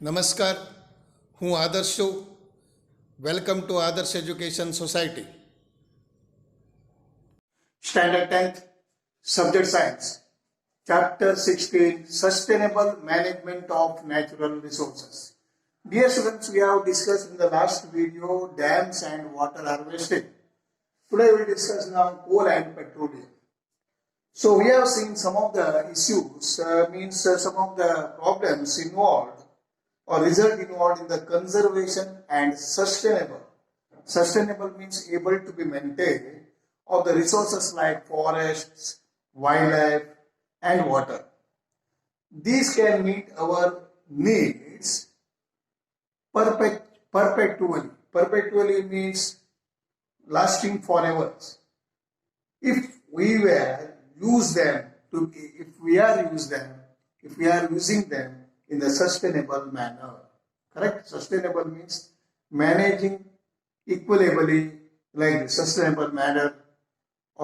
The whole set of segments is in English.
નમસ્કાર, હું આદર્શ છું. વેલકમ ટુ આદર્શ education society. Standard 10th, Subject Science, Chapter 16, Sustainable Management of Natural Resources. Dear students, we have discussed in the last video dams and water harvesting. Today we will discuss now coal and petroleum. So we have seen some of the issues, some of the problems involved or result involved in the conservation and sustainable. Sustainable means able to be maintained of the resources like forests, wildlife, and water. These can meet our needs perpetually. Perpetually means lasting forever. If we are using them in the sustainable manner. Correct? Sustainable means managing equitably like sustainable manner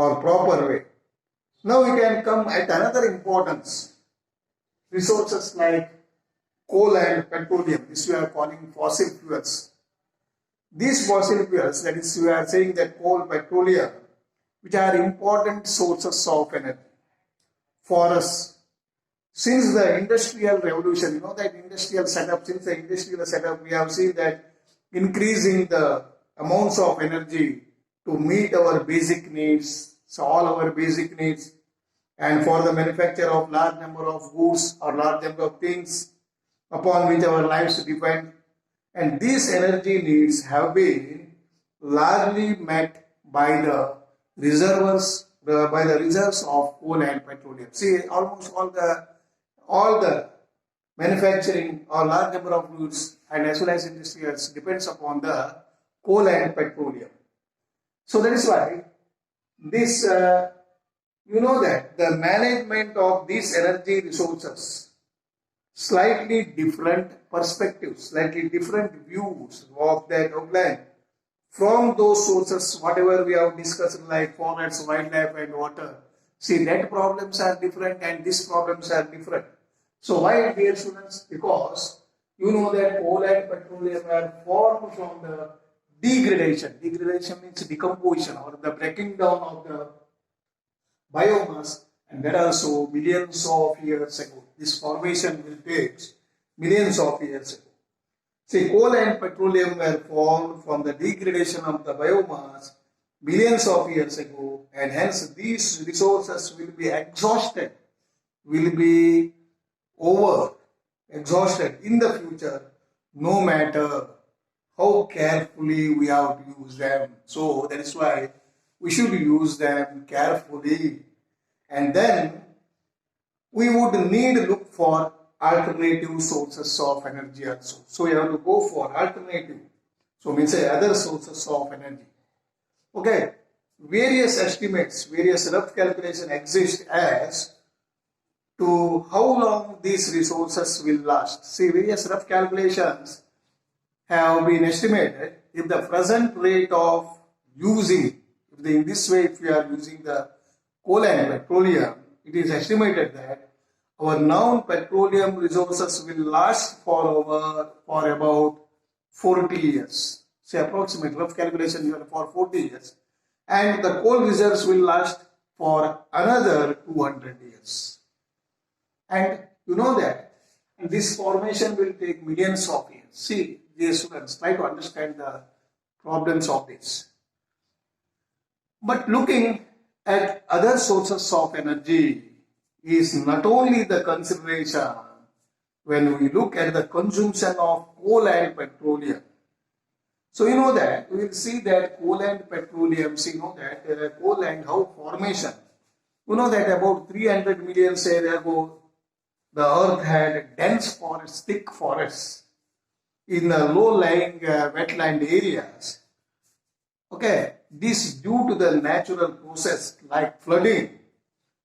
or proper way. Now we can come at another importance. Resources like coal and petroleum, this we are calling fossil fuels. These fossil fuels, that is we are saying that coal, petroleum, which are important sources of energy for us. Since the industrial revolution, since the industrial setup, we have seen that increasing the amounts of energy to meet our basic needs, so all our basic needs, and for the manufacture of large number of goods or large number of things upon which our lives depend. And these energy needs have been largely met by the reserves of coal and petroleum. See, almost all the manufacturing or large number of goods and as well as industries depends upon the coal and petroleum. So that is why this, that the management of these energy resources, slightly different perspectives, slightly different views of that outline from those sources, whatever we have discussed like forests, wildlife and water. See, that problems are different and these problems are different. So why, dear students? Because you know that coal and petroleum are formed from the degradation. Degradation means decomposition or the breaking down of the biomass, and that also millions of years ago. This formation will take millions of years ago. See, coal and petroleum were formed from the degradation of the biomass billions of years ago, and hence these resources will be exhausted, exhausted in the future, no matter how carefully we have to use them. So that is why we should use them carefully, and then we would need to look for alternative sources of energy also. So we have to go for alternative. So means other sources of energy. Okay, various estimates, various rough calculations exist as to how long these resources will last. See, various rough calculations have been estimated. If the present rate of using, in this way, if we are using the coal and petroleum, it is estimated that our known petroleum resources will last for about 40 years. Say approximate rough calculation for 40 years. And the coal reserves will last for another 200 years. And you know that this formation will take millions of years. See, dear students, try to understand the problems of this. But looking at other sources of energy is not only the consideration when we look at the consumption of coal and petroleum. So you know that we will see that coal and petroleum, coal and how formation. You know that about 300 million years ago, the earth had dense forests, thick forests in the low-lying wetland areas. Okay, this due to the natural process like flooding,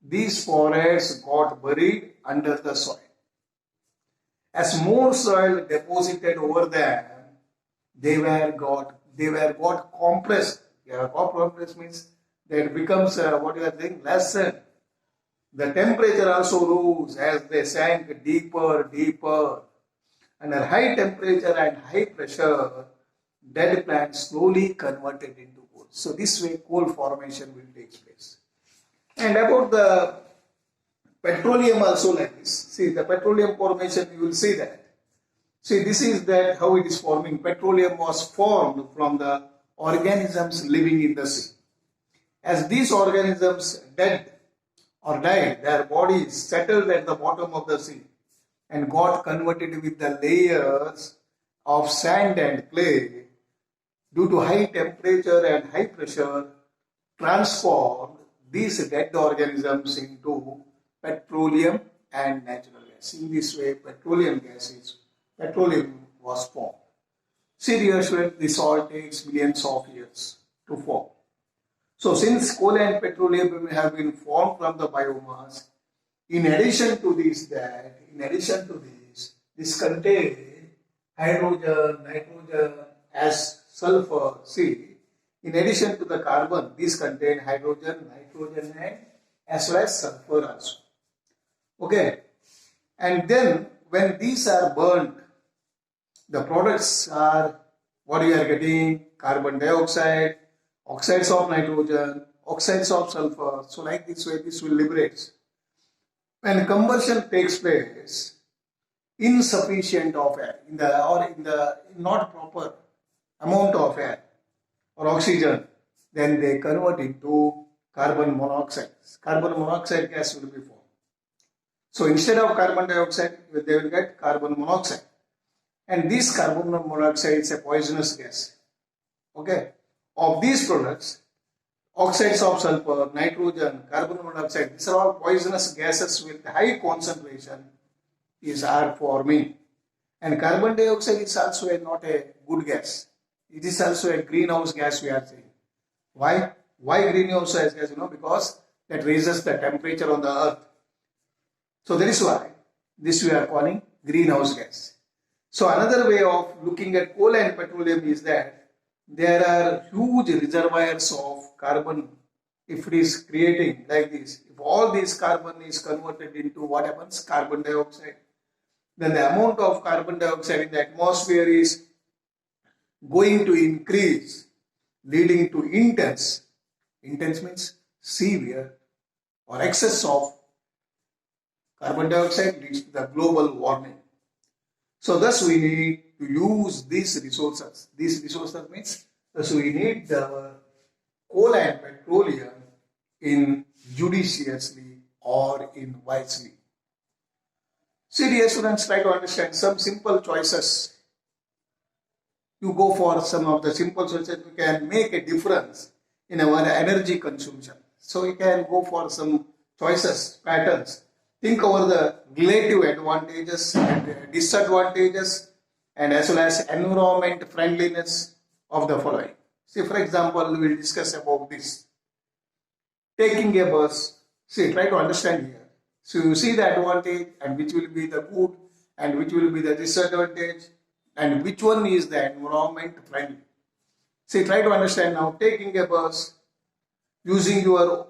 these forests got buried under the soil. As more soil deposited over them, they were got compressed. Compressed means that it becomes lessened. The temperature also rose as they sank deeper. Under high temperature and high pressure, dead plants slowly converted into coal. So this way coal formation will take place. And about the petroleum also like this. See the petroleum formation, you will see that. See, this is that how it is forming. Petroleum was formed from the organisms living in the sea. As these organisms dead or died, their bodies settled at the bottom of the sea and got converted with the layers of sand and clay due to high temperature and high pressure, transformed these dead organisms into petroleum and natural gas. In this way, petroleum was formed. Seriously, this all takes millions of years to form. So, since coal and petroleum have been formed from the biomass, in addition to this contain hydrogen, nitrogen, as sulfur. See, in addition to the carbon, these contain hydrogen, nitrogen, and as well as sulfur also. Okay, and then when these are burnt, the products are what you are getting: carbon dioxide, oxides of nitrogen, oxides of sulfur. So like this way, this will liberate. When combustion takes place, insufficient of air in the not proper amount of air or oxygen, then they convert into carbon monoxide. Carbon monoxide gas will be formed. So instead of carbon dioxide, they will get carbon monoxide. And this carbon monoxide is a poisonous gas. Okay. Of these products, oxides of sulfur, nitrogen, carbon monoxide, these are all poisonous gases with high concentration are forming. And carbon dioxide is also not a good gas. It is also a greenhouse gas, we are saying. Why? Why greenhouse gas? Because that raises the temperature on the earth. So that is why this we are calling greenhouse gas. So another way of looking at coal and petroleum is that there are huge reservoirs of carbon. If it is creating like this, if all this carbon is converted into what happens? Carbon dioxide. Then the amount of carbon dioxide in the atmosphere is going to increase, leading to intense means severe or excess of carbon dioxide leads to the global warming. So thus we need to use these resources. These resources means thus we need the coal and petroleum in judiciously or in wisely. See, dear students, try to understand some simple choices. You go for some of the simple choices, you can make a difference in our energy consumption. So you can go for some choices, patterns. Think over the relative advantages and disadvantages and as well as environment friendliness of the following. See, for example, we will discuss about this. Taking a bus. See, try to understand here. So you see the advantage and which will be the good and which will be the disadvantage and which one is the environment friendly. See, try to understand now. Taking a bus, using your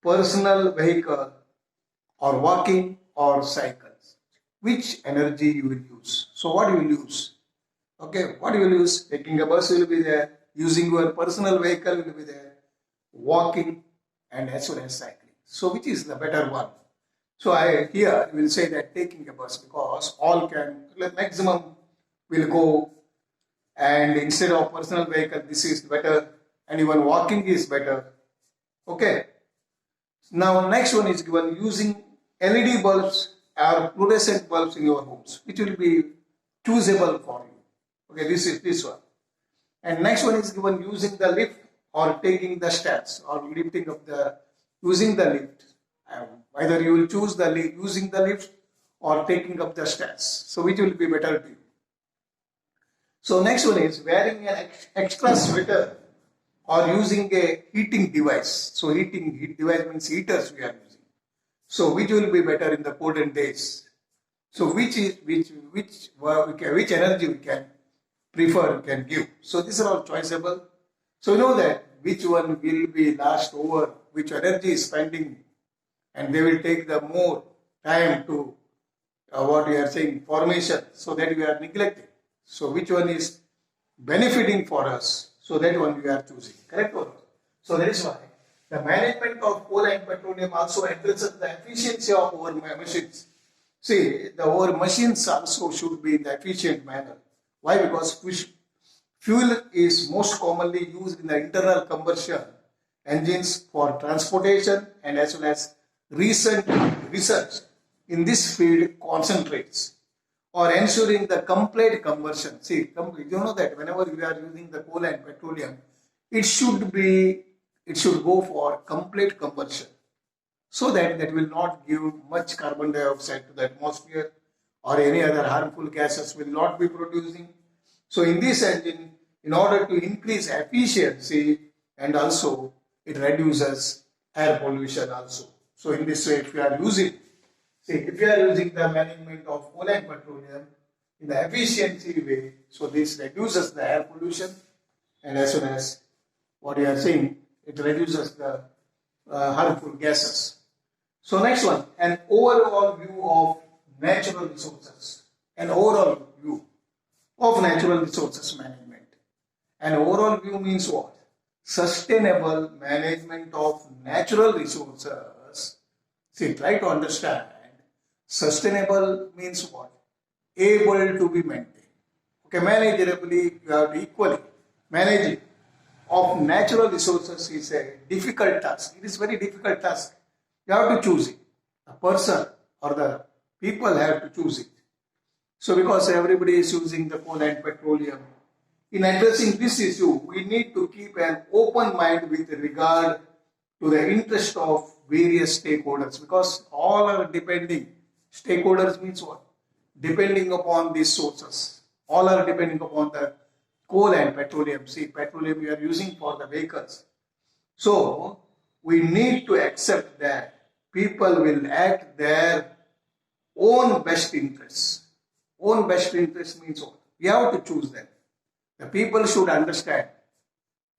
personal vehicle, or walking or cycles. Which energy you will use? So what you will use? Okay, what you will use? Taking a bus will be there, using your personal vehicle will be there, walking and as well as cycling. So which is the better one? So I here will say that taking a bus, because all can, maximum will go, and instead of personal vehicle this is better, and even walking is better. Okay. Now next one is given, using LED bulbs or fluorescent bulbs in your homes, which will be choosable for you. Okay, this is this one. And next one is given, using the lift or taking the steps or lifting up the, using the lift. Either you will choose the using the lift or taking up the stairs. So which will be better to you? So next one is wearing an extra sweater or using a heating device. So heat device means heaters we are using. So which will be better in the colden days? So which energy we can prefer, we can give. So these are all choiceable. So you know that which one will be last over, which energy is spending, and they will take the more time to what we are saying, formation, so that we are neglecting. So which one is benefiting for us, so that one we are choosing, correct or not? So that is why the management of coal and petroleum also addresses the efficiency of our machines. See, our machines also should be in the efficient manner. Why? Because fuel is most commonly used in the internal combustion engines for transportation, and as well as recent research in this field concentrates or ensuring the complete conversion. See, you know that whenever we are using the coal and petroleum, it should be, it should go for complete conversion, so that that will not give much carbon dioxide to the atmosphere, or any other harmful gases will not be producing. So in this engine, in order to increase efficiency, and also it reduces air pollution also. So in this way, if you are using, see, if you are using the management of coal and petroleum in the efficiency way, so this reduces the air pollution, and as well as what you are saying, it reduces the harmful gases. So next one, an overall view of natural resources. An overall view of natural resources management. An overall view means what? Sustainable management of natural resources. See, try to understand. Sustainable means what? Able to be maintained. Okay, manageably, you have to equally managing of natural resources is a difficult task. It is very difficult task. You have to choose it. The person or the people have to choose it. So because everybody is using the coal and petroleum, in addressing this issue, we need to keep an open mind with regard to the interest of various stakeholders, because all are depending. Stakeholders means what? Depending upon these sources. All are depending upon the coal and petroleum. See, petroleum we are using for the vehicles. So we need to accept that people will act their own best interests. Own best interest means what? We have to choose them. The people should understand.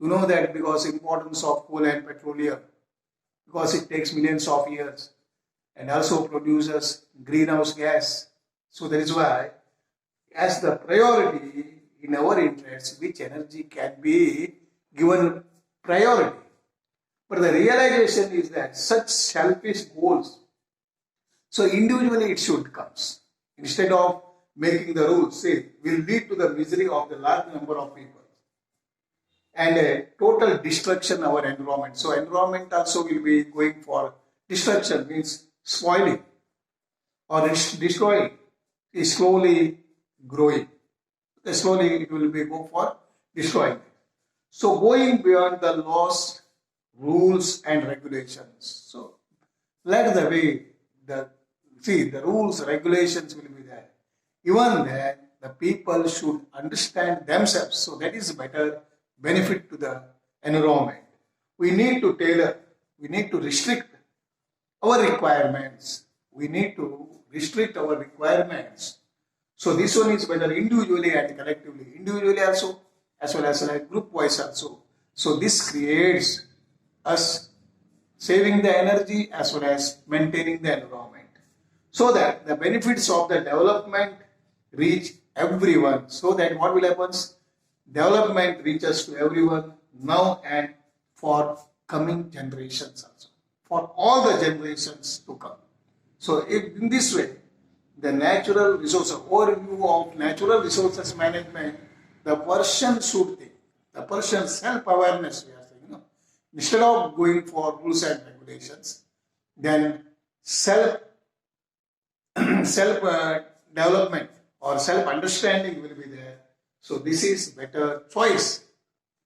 You know that because importance of coal and petroleum, because it takes millions of years and also produces greenhouse gas. So that is why, as the priority in our interests, which energy can be given priority. But the realization is that such selfish goals, so individually it should come. Instead of making the rules, say, will lead to the misery of the large number of people and a total destruction of our environment. So environment also will be going for destruction, means spoiling or destroying, is slowly growing. Slowly it will be go for destroying. So going beyond the laws, rules and regulations. So like the way the rules, regulations will be there. Even then, the people should understand themselves. So that is better benefit to the environment. We need to tailor, we need to restrict our requirements. We need to restrict our requirements. So this one is better individually and collectively. Individually also, as well as like group wise also. So this creates us saving the energy as well as maintaining the environment, so that the benefits of the development reach everyone. So that what will happen? Development reaches to everyone now and for coming generations also, for all the generations to come. So if in this way, the natural resources, overview of natural resources management, the person should think, the person's self-awareness, we are saying, instead of going for rules and regulations, then self development or self understanding will be there. So this is better choice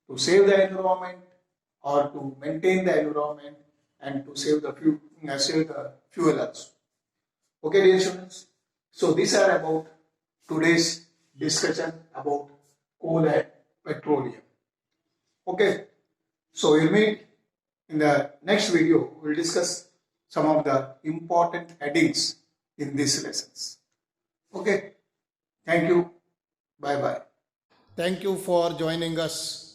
to save the environment or to maintain the environment and to save the fuel also. Okay, dear students. So these are about today's discussion about coal and petroleum. Okay. So we'll meet in the next video. We'll discuss some of the important headings in these lessons. Okay. Thank you. Bye bye. Thank you for joining us.